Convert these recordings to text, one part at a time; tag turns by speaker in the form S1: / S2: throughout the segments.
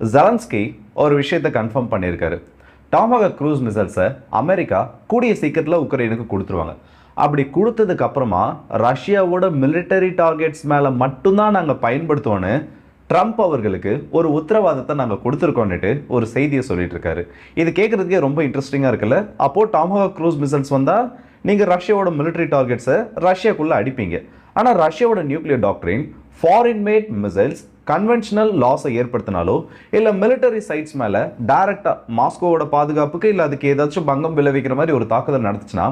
S1: Zelensky ஒரு விஷயத்தை confirm பண்ணியிருக்காரு. டாமஹாக் க்ரூஸ் மிசைல்ஸை அமெரிக்கா கூடிய சீக்கிரத்தில் உக்ரைனுக்கு கொடுத்துருவாங்க. அப்படி கொடுத்ததுக்கு அப்புறமா ரஷ்யாவோட மிலிட்டரி டார்கெட்ஸ் மேலே மட்டும்தான் நாங்கள் பயன்படுத்துவோன்னு ட்ரம்ப் அவர்களுக்கு ஒரு உத்தரவாதத்தை நாங்கள் கொடுத்துருக்கோன்னுட்டு ஒரு செய்தியை சொல்லிட்டு இருக்காரு. இது கேட்குறதுக்கே ரொம்ப இன்ட்ரெஸ்டிங்காக இருக்குல்ல. அப்போது டாமஹாக் க்ரூஸ் மிசைல்ஸ் வந்தால் நீங்கள் ரஷ்யாவோட மிலிட்டரி டார்கெட்ஸை ரஷ்யாக்குள்ளே அடிப்பீங்க. ஆனால் ரஷ்யாவோட nuclear doctrine foreign made missiles conventional லாஸை ஏற்படுத்தினாலோ இல்லை மிலிட்டரி சைட்ஸ் மேலே டைரக்டாக மாஸ்கோவோட பாதுகாப்புக்கு இல்லை அதுக்கு ஏதாச்சும் பங்கம் விளைவிக்கிற மாதிரி ஒரு தாக்குதல் நடந்துச்சுன்னா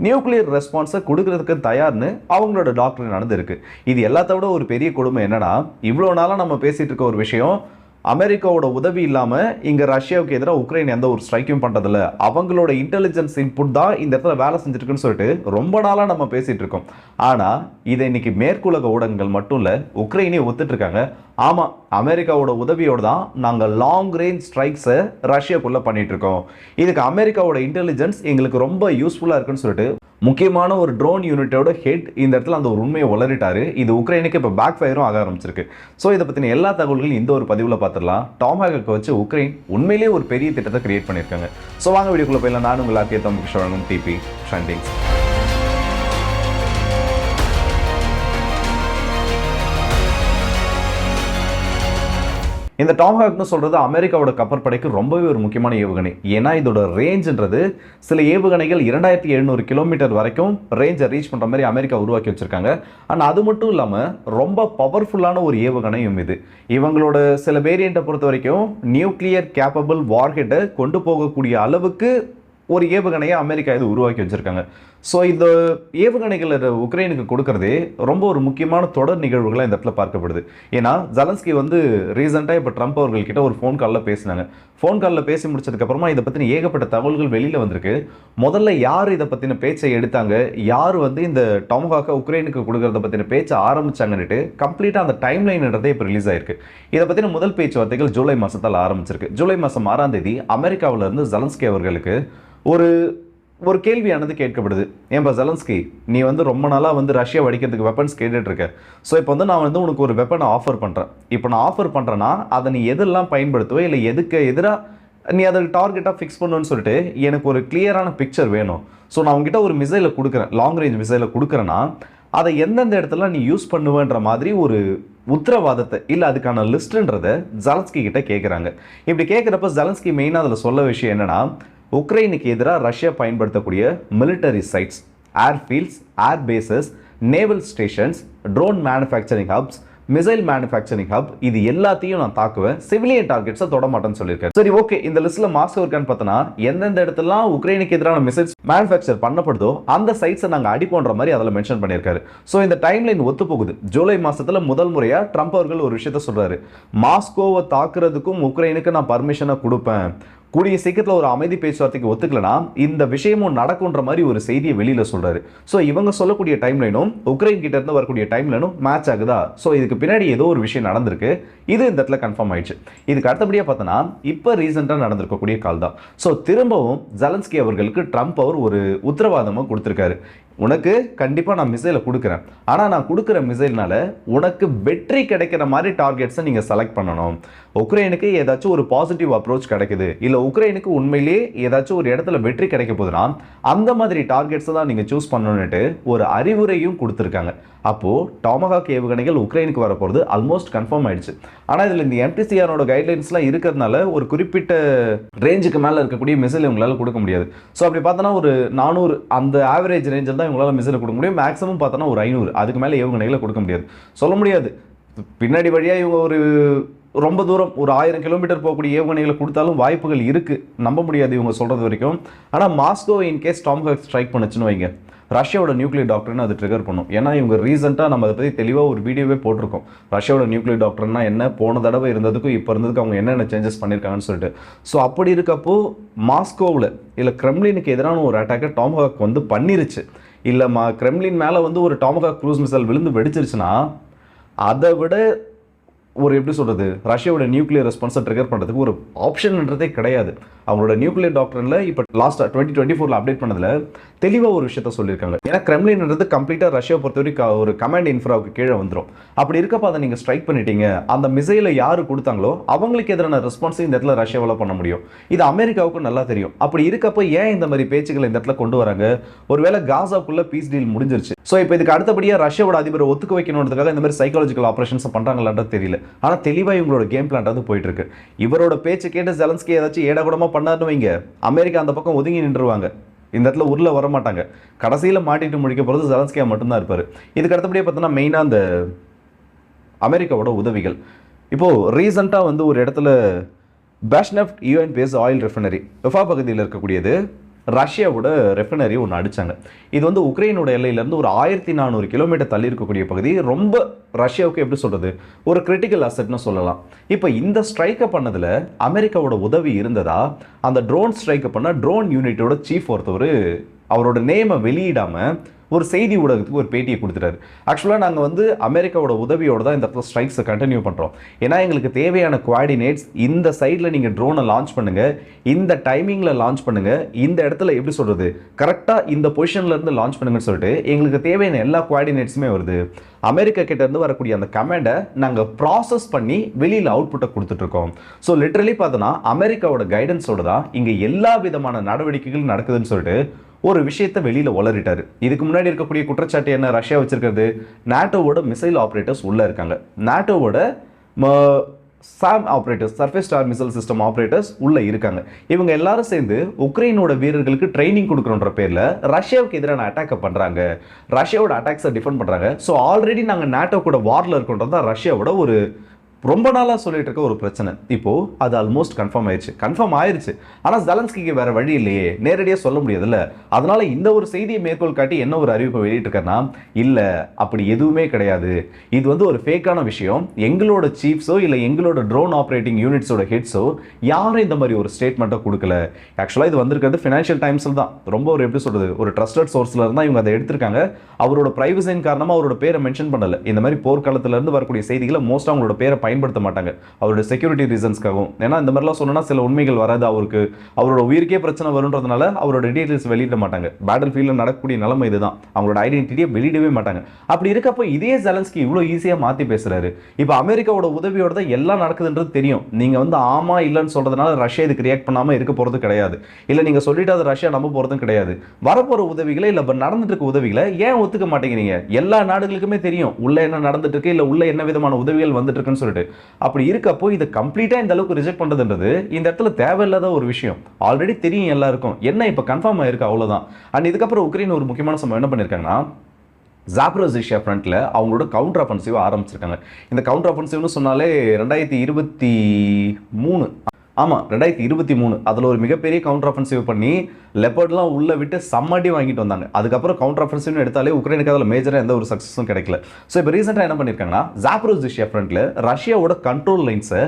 S1: நியூக்ளியர் ரெஸ்பான்ஸை கொடுக்கறதுக்கு தயார்னு அவங்களோட டாக்டர் நடந்திருக்கு. இது எல்லாத்த விட ஒரு பெரிய கொடுமை என்னன்னா, இவ்வளோ நாளாக நம்ம பேசிட்டு இருக்க ஒரு விஷயம், அமெரிக்காவோட உதவி இல்லாமல் இங்கே ரஷ்யாவுக்கு எதிராக உக்ரைன் எந்த ஒரு ஸ்ட்ரைக்கும் பண்ணுறதில்ல, அவங்களோட இன்டெலிஜென்ஸ் இன்புட் தான் இந்த இடத்துல வேலை செஞ்சுருக்குன்னு சொல்லிட்டு ரொம்ப நாளாக நம்ம பேசிகிட்டு இருக்கோம். ஆனால் இதை இன்னைக்கு மேற்குலக ஊடகங்கள் மட்டும் இல்லை, உக்ரைனே ஒத்துட்டு இருக்காங்க. ஆமாம், அமெரிக்காவோட உதவியோடு தான் நாங்கள் லாங் ரேஞ்ச் ஸ்ட்ரைக்ஸை ரஷ்யாக்குள்ளே பண்ணிட்டு இருக்கோம். இதுக்கு அமெரிக்காவோட இன்டெலிஜென்ஸ் எங்களுக்கு ரொம்ப யூஸ்ஃபுல்லாக இருக்குன்னு சொல்லிட்டு முக்கியமான ஒரு ட்ரோன் யூனிட்டோட ஹெட் இந்த இடத்துல அந்த ஒரு உண்மையை வளரிட்டாரு. இது உக்ரைனுக்கு இப்போ பேக் ஃபயரும் ஆக ஆரம்பிச்சிருக்கு. ஸோ இதை பற்றின எல்லா தகவல்களும் இந்த ஒரு பதிவில் பார்த்துடலாம். டாமஹாக்கை வச்சு உக்ரைன் உண்மையிலேயே ஒரு பெரிய திட்டத்தை கிரியேட் பண்ணியிருக்காங்க. ஸோ வாங்க வீடியோக்குள்ளே போயிடலாம். நான் உங்கள் ஆர்கே தமிழ் டிபி ட்ரெண்டிங்ஸ். இந்த டாமஹாக்னு சொல்கிறது அமெரிக்காவோட கப்பற்படைக்கு ரொம்பவே ஒரு முக்கியமான ஏவுகணை. ஏன்னா இதோட ரேஞ்சுன்றது சில ஏவுகணைகள் 2700 கிலோமீட்டர் வரைக்கும் ரேஞ்சை ரீச் பண்ணுற மாதிரி அமெரிக்கா உருவாக்கி வச்சுருக்காங்க. ஆனால் அது மட்டும் இல்லாமல் ரொம்ப பவர்ஃபுல்லான ஒரு ஏவுகணையும் இது. இவங்களோட சில வேரியண்ட்டை பொறுத்த வரைக்கும் நியூக்ளியர் கேப்பபிள் வார்ஹெட்டை கொண்டு போகக்கூடிய அளவுக்கு ஒரு ஏவுகணையை அமெரிக்கா இது உருவாக்கி வச்சுருக்காங்க. ஸோ இந்த ஏவுகணைகள் உக்ரைனுக்கு கொடுக்கறதே ரொம்ப ஒரு முக்கியமான தொடர் நிகழ்வுகளாக இந்த இடத்துல பார்க்கப்படுது. ஏன்னா ஜெலன்ஸ்கி ரீசெண்டாக இப்போ ட்ரம்ப் அவர்கள்கிட்ட ஒரு ஃபோன் காலில் பேசினாங்க. ஃபோன் காலில் பேசி முடிச்சதுக்கப்புறமா இதை பற்றின ஏகப்பட்ட தகவல்கள் வெளியில் வந்திருக்கு. முதல்ல யார் இதை பற்றின பேச்சை எடுத்தாங்க, யார் இந்த டாமஹாக்கை உக்ரைனுக்கு கொடுக்கறத பற்றின பேச்சை ஆரம்பிச்சாங்கன்னுட்டு கம்ப்ளீட்டாக அந்த டைம் லைன்ன்றதே இப்போ ரிலீஸ் ஆயிருக்கு. இதை பற்றின முதல் பேச்சுவார்த்தைகள் ஜூலை மாதத்தால் ஆரம்பிச்சிருக்கு. ஜூலை மாதம் 6ஆம் தேதி அமெரிக்காவிலிருந்து ஜெலன்ஸ்கி அவர்களுக்கு ஒரு கேள்வியானது கேட்கப்படுது. ஏன்பா ஜெலன்ஸ்கி, நீ ரொம்ப நாளாக ரஷ்யா வடிக்கிறதுக்கு வெப்பன்ஸ் கேட்டுட்டு இருக்க. ஸோ இப்போ நான் உனக்கு ஒரு வெப்பனை ஆஃபர் பண்ணுறேன். இப்போ நான் ஆஃபர் பண்ணுறேன்னா அதை நீ எதெல்லாம் பயன்படுத்துவோ இல்லை எதுக்கு எதிராக நீ அதை டார்கெட்டாக ஃபிக்ஸ் பண்ணுன்னு சொல்லிட்டு எனக்கு ஒரு கிளியரான பிக்சர் வேணும். ஸோ நான் உங்ககிட்ட ஒரு மிசைலை கொடுக்குறேன், லாங் ரேஞ்ச் மிசைலை கொடுக்குறேன்னா அதை எந்தெந்த இடத்துல நீ யூஸ் பண்ணுவேன்ற மாதிரி ஒரு உத்தரவாதத்தை இல்லை அதுக்கான லிஸ்ட்டுன்றதை ஜெலன்ஸ்கி கிட்ட கேட்குறாங்க. இப்படி கேட்குறப்ப ஜெலன்ஸ்கி மெயினாக அதில் சொல்ல விஷயம் என்னென்னா, உக்ரைனுக்கு எதிராக ரஷ்யா பயன்படுத்தக்கூடிய military sites, airfields, air bases, naval stations, drone manufacturing hubs, missile manufacturing hub, இது எல்லாத்தையும் நான் தாக்குவேன், சிவிலியன் டார்கெட்ஸை தொட மாட்டேன்னு சொல்லியிருக்காரு. சரி, ஓகே, இந்த லிஸ்ட்ல மாஸ்கோ இருக்கான்னு பார்த்தோன்னா எந்தெந்த இடத்துலாம் உக்ரைனுக்கு எதிரான மிசைல்ஸ் மேனுஃபேக்சர் பண்ணப்படுதோ அந்த சைட்ஸை நாங்கள் அடிப்போன்ற மாதிரி அதில் மென்ஷன் பண்ணியிருக்காரு. ஸோ இந்த டைம்லைன் ஒத்து போகுது. ஜூலை மாசத்துல முதல் முறையாக ட்ரம்ப் அவர்கள் ஒரு விஷயத்த சொல்றாரு, மாஸ்கோவை தாக்குறதுக்கும் உக்ரைனுக்கு நான் பர்மிஷனை கொடுப்பேன், கூடிய சீக்கிரத்தில் ஒரு அமைதி பேச்சுவார்த்தைக்கு ஒத்துக்கலனா இந்த விஷயமும் நடக்கும்ன்ற மாதிரி ஒரு செய்தியை வெளியில் சொல்றாரு. ஸோ இவங்க சொல்லக்கூடிய டைம்லைனும் உக்ரைன் கிட்ட இருந்து வரக்கூடிய டைம்லைனும் மேட்ச் ஆகுதா? ஸோ இதுக்கு பின்னாடி ஏதோ ஒரு விஷயம் நடந்திருக்கு. இது இந்த இடத்துல கன்ஃபார்ம் ஆயிடுச்சு. இதுக்கு அடுத்தபடியாக பார்த்தோன்னா இப்போ ரீசெண்டாக நடந்திருக்கக்கூடிய கால் தான். ஸோ திரும்பவும் ஜெலன்ஸ்கி அவர்களுக்கு ட்ரம்ப் அவர் ஒரு உத்தரவாதமாக கொடுத்துருக்காரு. உனக்கு கண்டிப்பாக நான் மிசைலை கொடுக்குறேன், ஆனால் நான் கொடுக்குற மிசைல்னால உனக்கு வெற்றி கிடைக்கிற மாதிரி டார்கெட்ஸை நீங்கள் செலக்ட் பண்ணணும். உக்ரைனுக்கு ஏதாச்சும் ஒரு பாசிட்டிவ் அப்ரோச் கிடைக்குது, இல்லை உக்ரைனுக்கு உண்மையிலேயே ஏதாச்சும் ஒரு இடத்துல வெற்றி கிடைக்க போதுன்னா அந்த மாதிரி டார்கெட்ஸை தான் நீங்கள் சூஸ் பண்ணணுன்னுட்டு ஒரு அறிவுரையும் கொடுத்துருக்காங்க. அப்போது டாமஹாக் ஏவுகணைகள் உக்ரைனுக்கு வரப்போகிறது ஆல்மோஸ்ட் கன்ஃபார்ம் ஆயிடுச்சு. ஆனால் இதில் இந்த எம்டிசிஆரோட கைட்லைன்ஸ்லாம் இருக்கிறதுனால ஒரு குறிப்பிட்ட ரேஞ்சுக்கு மேலே இருக்கக்கூடிய மிசைல் இவங்களால கொடுக்க முடியாது. ஸோ அப்படி பார்த்தோன்னா ஒரு 400 அந்த ஆவரேஜ் ரேஞ்சில் தான் இவங்களால மிசைலை கொடுக்க முடியும். மேக்ஸிமம் பார்த்தோன்னா ஒரு 500, அதுக்கு மேலே ஏவுகணைகளை கொடுக்க முடியாது. சொல்ல முடியாது, பின்னாடி வழியாக இவங்க ரொம்ப தூரம் ஒரு 1000 கிலோமீட்டர் போகக்கூடிய ஏவுகணைகளை கொடுத்தாலும் வாய்ப்புகள் இருக்குது, நம்ப முடியாது இவங்க சொல்கிறது வரைக்கும். ஆனால் மாஸ்கோ இன்கேஸ் டாமஹாக் ஸ்ட்ரைக் பண்ணுச்சுன்னு வைங்க, ரஷ்யாவோட நியூக்ளியர் டாக்டர்னு அது ட்ரிகர் பண்ணும். ஏன்னா இவங்க ரீசெண்டாக நம்ம அதை பற்றி தெளிவாக ஒரு வீடியோவே போட்டிருக்கோம். ரஷ்யாவோட நியூக்ளியர் டாக்டர்னா என்ன, போன தடவை இருந்ததுக்கும் இப்போ இருந்ததுக்கு அவங்க என்னென்ன சேஞ்சஸ் பண்ணியிருக்காங்கன்னு சொல்லிட்டு. ஸோ அப்படி இருக்கப்போ மாஸ்கோவில் இல்லை கிரெம்லினுக்கு எதிரான ஒரு அட்டாக்கை டாமஹாக் பண்ணிருச்சு, இல்லை கிரெம்லின் மேலே ஒரு டாமஹாக் க்ரூஸ் மிசைல் விழுந்து வெடிச்சிருச்சுன்னா அதை விட ஒரு எப்படி சொல்கிறது, ரஷ்யாவோட நியூக்ளியர் ரெஸ்பான்ஸை ட்ரிகர் பண்ணுறதுக்கு ஒரு ஆப்ஷன்ன்றதே கிடையாது. அவங்களோட நியூக்ளியர் டாக்டரில் இப்போ லாஸ்ட்டாக 2024 அப்டேட் பண்ணதில் தெளிவாக ஒரு விஷயத்த சொல்லியிருக்காங்க. ஏன்னா கிரெம்லின்ன்றது கம்ப்ளீட்டாக ரஷ்யா பொறுத்தவரைக்கும் ஒரு கமாண்ட் இன்ஃப்ராவுக்கு கீழே வந்துடும். அப்படி இருக்கப்போ அதை நீங்கள் ஸ்ட்ரைக் பண்ணிட்டீங்க, அந்த மிசைலை யார் கொடுத்தாங்களோ அவங்களுக்கு எதிரான ரெஸ்பான்ஸை இந்த இடத்துல ரஷ்யாவால் பண்ண முடியும். இது அமெரிக்காவுக்கும் நல்லா தெரியும். அப்படி இருக்கப்போ ஏன் இந்த மாதிரி பேச்சுக்களை இந்த இடத்துல கொண்டு வராங்க? ஒருவேளை காசாக்குள்ள பீஸ் டீல் முடிஞ்சிருச்சு. ஸோ இப்போ இதுக்கு அடுத்தபடியாக ரஷ்யாவோட அதிபரை ஒத்துக்க வைக்கணுன்றதுக்காக இந்த மாதிரி சைக்காலஜிக்கல் ஆப்ரேஷன்ஸ் பண்ணுறாங்களான்றது தெரியல. ஆனால் தெளிவாக இவங்களோட கேம் பிளான்றது போயிட்டு இருக்கு. இவரோட பேச்சு கேட்டு ஜெலன்ஸ்கி ஏதாச்சும் ஏடாகூடமாக பண்ணாருன்னு வைங்க, அமெரிக்கா அந்த பக்கம் ஒதுங்கி நின்றுவாங்க. இந்த இடத்துல உருள வர மாட்டாங்க. கடைசியில் மாட்டிட்டு முடிக்க போகிறது ஜெலன்ஸ்கியா மட்டும்தான் இருப்பார். இதுக்கு அடுத்தபடியே பார்த்தோன்னா மெயினாக அந்த அமெரிக்காவோட உதவிகள். இப்போது ரீசெண்டாக ஒரு இடத்துல பேஷ்னெஃப்ட் யூஎன் பேஸ் ஆயில் ரெஃபைனரி வெஃபா பகுதியில் இருக்கக்கூடியது ரஷ்யாவோட ரெஃபைனரி ஒன்று அடித்தாங்க. இது உக்ரைனோட எல்லையிலேருந்து ஒரு 1400 கிலோமீட்டர் தள்ளி இருக்கக்கூடிய பகுதி. ரொம்ப ரஷ்யாவுக்கு எப்படி சொல்கிறது, ஒரு கிரிட்டிக்கல் அசெட்னு சொல்லலாம். இப்போ இந்த ஸ்ட்ரைக்கை பண்ணதில் அமெரிக்காவோட உதவி இருந்ததா? அந்த ட்ரோன் ஸ்ட்ரைக்கை பண்ண ட்ரோன் யூனிட்டோட சீஃப் ஒருத்தவர் அவரோட நேமை வெளியிடாமல் ஒரு செய்தி ஊடகத்துக்கு ஒரு பேட்டியை கொடுத்துட்டாரு. ஆக்சுவலாக நாங்கள் அமெரிக்காவோட உதவியோடு தான் இந்த இடத்துல ஸ்ட்ரைக்ஸை கண்டினியூ பண்ணுறோம். ஏன்னா எங்களுக்கு தேவையான குவாடினேட்ஸ் இந்த சைடில் நீங்கள் ட்ரோனை லான்ச் பண்ணுங்கள், இந்த டைமிங்கில் லான்ச் பண்ணுங்கள், இந்த இடத்துல எப்படி சொல்கிறது கரெக்டாக இந்த பொசிஷன்லேருந்து லான்ச் பண்ணுங்கன்னு சொல்லிட்டு எங்களுக்கு தேவையான எல்லா குவாடினேட்ஸுமே வருது. அமெரிக்கா கிட்டேருந்து வரக்கூடிய அந்த கமாண்டை நாங்கள் ப்ராசஸ் பண்ணி வெளியில் அவுட்புட்டை கொடுத்துட்ருக்கோம். ஸோ லிட்ரலி பார்த்தோன்னா அமெரிக்காவோட கைடன்ஸோடு தான் இங்கே எல்லா விதமான நடவடிக்கைகள் நடக்குதுன்னு சொல்லிட்டு ஒரு விஷயத்தை வெளியில் உளறிட்டார். இதுக்கு முன்னாடி இருக்கக்கூடிய குற்றச்சாட்டு என்ன? ரஷ்யா வச்சிருக்கிறது நாட்டோவோட மிசைல் ஆப்ரேட்டர்ஸ் உள்ளே இருக்காங்க, நாட்டோவோட SAM operators surface to air missile system operators உள்ளே இருக்காங்க. இவங்க எல்லாரும் சேர்ந்து உக்ரைனோட வீரர்களுக்கு ட்ரைனிங் கொடுக்குறோன்ற பேரில் ரஷ்யாவுக்கு எதிரான அட்டாக்கை பண்ணுறாங்க, ரஷ்யாவோட அட்டாக்ஸை டிஃபெண்ட் பண்ணுறாங்க. ஸோ ஆல்ரெடி நாங்கள் நாட்டோ கூட வாரில் இருக்கோன்றது தான் ரஷ்யாவோட ஒரு ரொம்ப நாளாக சொல்லிட்டு இருக்க ஒரு பிரச்சனை. இப்போது அது ஆல்மோஸ்ட் கன்ஃபார்ம் ஆயிடுச்சு. ஆனால் ஜெலன்ஸ்கிக்கு வேறு வழி இல்லையே, நேரடியாக சொல்ல முடியாதுல்ல. அதனால் இந்த ஒரு செய்தியை மேற்கோள் காட்டி என்ன ஒரு அறிவிப்பை வெளியிட்டிருக்காருன்னா, இல்லை அப்படி எதுவுமே கிடையாது, இது ஒரு ஃபேக்கான விஷயம், எங்களோட சீஃப்ஸோ இல்லை எங்களோட ட்ரோன் ஆப்ரேட்டிங் யூனிட்ஸோட ஹெட்ஸோ யாரும் இந்த மாதிரி ஒரு ஸ்டேட்மெண்ட்டை கொடுக்கல. ஆக்சுவலாக இது வந்திருக்கிறது ஃபினான்ஷியல் டைம்ஸில் தான், ரொம்ப ஒரு எப்படி சொல்கிறது ஒரு ட்ரஸ்டட் சோர்ஸில் இருந்தால் இவங்க அதை எடுத்திருக்காங்க. அவரோட ப்ரைவசியின் காரணமாக அவரோட பேரை மென்ஷன் பண்ணலை. இந்த மாதிரி போர்க்காலத்திலேருந்து வரக்கூடிய செய்திகளை மோஸ்ட்டாக அவங்களோட பேரை பயன்படுத்த மாட்டாங்க, அவருடைய செக்யூரிட்டி ரீசன்ஸ்க்காகவும். ஏன்னா இந்த மாதிரிலாம் சொன்னா சில உண்மைகள் வராது, அவரோட உயிருக்கே பிரச்சனை வரும்ன்றதுனால அவரோட டீடைல்ஸ் வெளியிட மாட்டாங்க. பேட்டில் ஃபீல்டில் நடக்கக்கூடிய நிலைமை இதுதான், அவங்களோட ஐடென்டிட்டியை வெளியிடவே மாட்டாங்க. அப்படி இருக்கப்போ இதே ஜெலன்ஸ்கி இவ்வளோ ஈஸியாக மாற்றி பேசுறாரு. இப்போ அமெரிக்காவோட உதவியோட தான் எல்லாம் நடக்குதுன்றது தெரியும். நீங்கள் ஆமா இல்லைன்னு சொல்றதுனால ரஷ்யா இதுக்கு ரியாக்ட் பண்ணாமல் இருக்க போகிறது கிடையாது, இல்லை நீங்கள் சொல்லிட்டு அது ரஷ்யா நம்ப போகிறதும் கிடையாது. வரப்போகிற உதவிகளை இல்லை நடந்துட்டு இருக்க உதவிகளை ஏன் ஒத்துக்க மாட்டேங்கிறீங்க? எல்லா நாடுகளுக்குமே தெரியும் உள்ள என்ன நடந்துட்டு இருக்கு, இல்லை உள்ள என்ன விதமான உதவிகள் வந்துட்டு இருக்குன்னு சொல்லிட்டு. அப்படி இருக்கப்போ இதை கம்ப்ளீட்டா இந்த அளவுக்கு ரிஜெக்ட் பண்றதுன்றது இந்த இடத்துல தேவையில்லாத ஒரு விஷயம். ஆல்ரெடி தெரியும் எல்லாருக்கும், என்ன இப்போ கன்ஃபார்ம் ஆயிருக்கு அவ்வளவுதான். அண்ட் இதுக்கப்புறம் உக்ரைன் ஒரு முக்கியமான சம்பவம் என்ன பண்ணிருக்காங்கன்னா, ஜாப்ரோசியா ஃப்ரண்ட்ல அவங்களோட கவுண்டர் அஃபென்சிவ் ஆரம்பிச்சிருக்காங்க. இந்த கவுண்டர் அஃபென்சிவ்னு சொன்னாலே 2023 ஆமாம் 2023 அதில் ஒரு மிகப்பெரிய கவுண்டர் அஃபென்சிவ் பண்ணி லெப்பர்ட்லாம் உள்ளே விட்டு சம்மடி வாங்கிட்டு வந்தாங்க. அதுக்கப்புறம் கவுண்டர் அஃபென்சிவ்னு எடுத்தாலே உக்ரைனுக்கு அதில் மேஜராக எந்த ஒரு சக்ஸஸும் கிடைக்கல. ஸோ இப்போ ரீசெண்டாக என்ன பண்ணியிருக்காங்கன்னா, ஜாப்ரோசியா ஃப்ரண்ட்டில் ரஷ்யாவோட கண்ட்ரோல் லைன்ஸை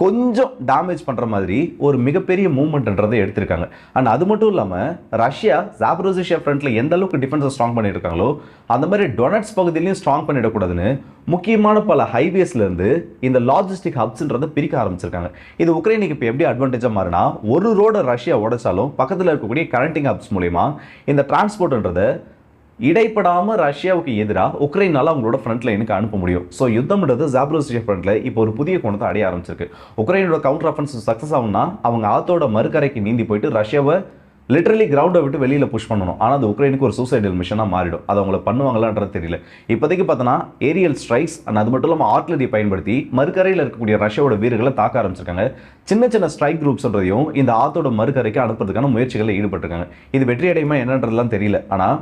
S1: கொஞ்சம் டேமேஜ் பண்ணுற மாதிரி ஒரு மிகப்பெரிய மூவ்மெண்ட்ன்றதை எடுத்திருக்காங்க. அண்ட் அது மட்டும் இல்லாமல் ரஷ்யா ஜாப்ரோசியா ஃப்ரண்ட்டில் எந்த அளவுக்கு டிஃபென்ஸை ஸ்ட்ராங் பண்ணியிருக்காங்களோ அந்த மாதிரி டொனட்ஸ் பகுதியிலையும் ஸ்ட்ராங் பண்ணிடக்கூடாதுன்னு முக்கியமான பல ஹைவேஸ்லேருந்து இந்த லாஜிஸ்டிக் ஹப்ஸ்ன்றதை பிரிக்க ஆரம்பிச்சிருக்காங்க. இது உக்ரைனுக்கு இப்போ எப்படி அட்வான்டேஜாக மாறினா, ஒரு ரோடை ரஷ்யா உடைச்சாலும் பக்கத்தில் இருக்கக்கூடிய கரண்டிங் ஹப்ஸ் மூலமா இந்த டிரான்ஸ்போர்ட்ன்றதை இடைப்படாமல் ரஷ்யாவுக்கு எதிராக உக்ரைனால அவங்களோட ஃப்ரண்ட் லைனுக்கு அனுப்ப முடியும். ஸோ யுத்தம்ன்றது ஜாப்ரோசியா ஃப்ரண்ட்ல இப்போ ஒரு புதிய கோணத்தை அடைய ஆரம்பிச்சிருக்கு. உக்ரைனோட கவுண்டர் அஃபென்சிவ் சக்ஸஸ் ஆகும்னா அவங்க ஆத்தோட மறுக்கரைக்கு நீந்தி போயிட்டு ரஷ்யாவை லிட்டரலி கிரவுண்டை விட்டு வெளியில் புஷ் பண்ணணும். ஆனால் அது உக்ரைனுக்கு ஒரு சூசைடல் மிஷனாக மாறிடும். அது அவங்கள பண்ணுவாங்களான்றது தெரியல. இப்போதைக்கு பார்த்தோன்னா ஏரியல் ஸ்ட்ரைக்ஸ் அண்ட் அது மட்டும் இல்லாமல் ஆர்ட்லரி பயன்படுத்தி மறுக்கரையில் இருக்கக்கூடிய ரஷ்யாவோட வீரர்களை தாக்க ஆரம்பிச்சிருக்காங்க. சின்ன சின்ன ஸ்ட்ரைக் குரூப்ஸ்ன்றதையும் இந்த ஆத்தோட மறுக்கரைக்கு அனுப்புறதுக்கான முயற்சிகளில் ஈடுபட்டிருக்காங்க. இது வெற்றி அடையுமா என்னன்றதுலாம் தெரியல. ஆனால்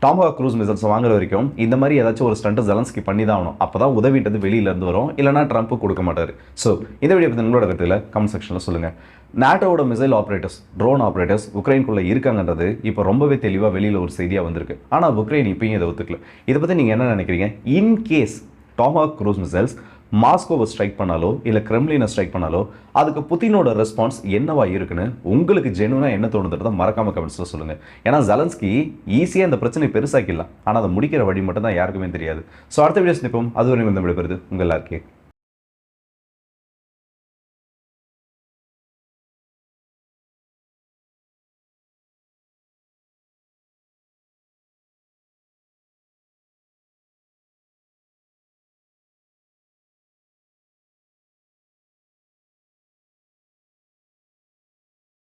S1: டாம்ஹாக் க்ரூஸ் மிசைல்ஸ் வாங்குற வரைக்கும் இந்த மாதிரி ஏதாச்சும் ஒரு ஸ்டண்ட் ஜெலன்ஸ்கி பண்ணி தான் ஆகணும். அப்போ தான் உதவிட்டது வெளியிலேருந்து வரும், இல்லைனா ட்ரம்ப் கொடுக்க மாட்டார். ஸோ இந்த வீடியோ பற்றி உங்களோட கருத்தில் கமெண்ட் செக்ஷனில் சொல்லுங்கள். நாட்டோட மிசைல் ஆப்ரேட்டர்ஸ், ட்ரோன் ஆப்ரேட்டர்ஸ் உக்ரைனுக்குள்ளே இருக்காங்கன்றது இப்போ ரொம்பவே தெளிவாக வெளியில் ஒரு செய்தியாக வந்திருக்கு. ஆனால் உக்ரைன் இப்பயும் இதை ஒத்துக்கல. இதை பற்றி நீங்கள் என்ன நினைக்கிறீங்க? இன்கேஸ் டாம்ஹாக் க்ரூஸ் மிசைல்ஸ் மாஸ்கோவை ஸ்ட்ரைக் பண்ணாலோ இல்லை கிரெம்லினை ஸ்ட்ரைக் பண்ணாலோ அதுக்கு புதினோட ரெஸ்பான்ஸ் என்னவா இருக்குன்னு உங்களுக்கு ஜெனுவனா என்ன தோணுதுன்றதை மறக்காம கமெண்ட்ஸில் சொல்லுங்க. ஏன்னா ஜெலன்ஸ்கி ஈஸியாக இந்த பிரச்சனை பெருசாக்கிடலாம், ஆனால் அதை முடிக்கிற வழி மட்டும் தான் யாருக்குமே தெரியாது. ஸோ அடுத்த வீடியோஸ் நிற்போம். அதுவரை வந்து விடைபெறுது உங்கள் எல்லாருக்கே.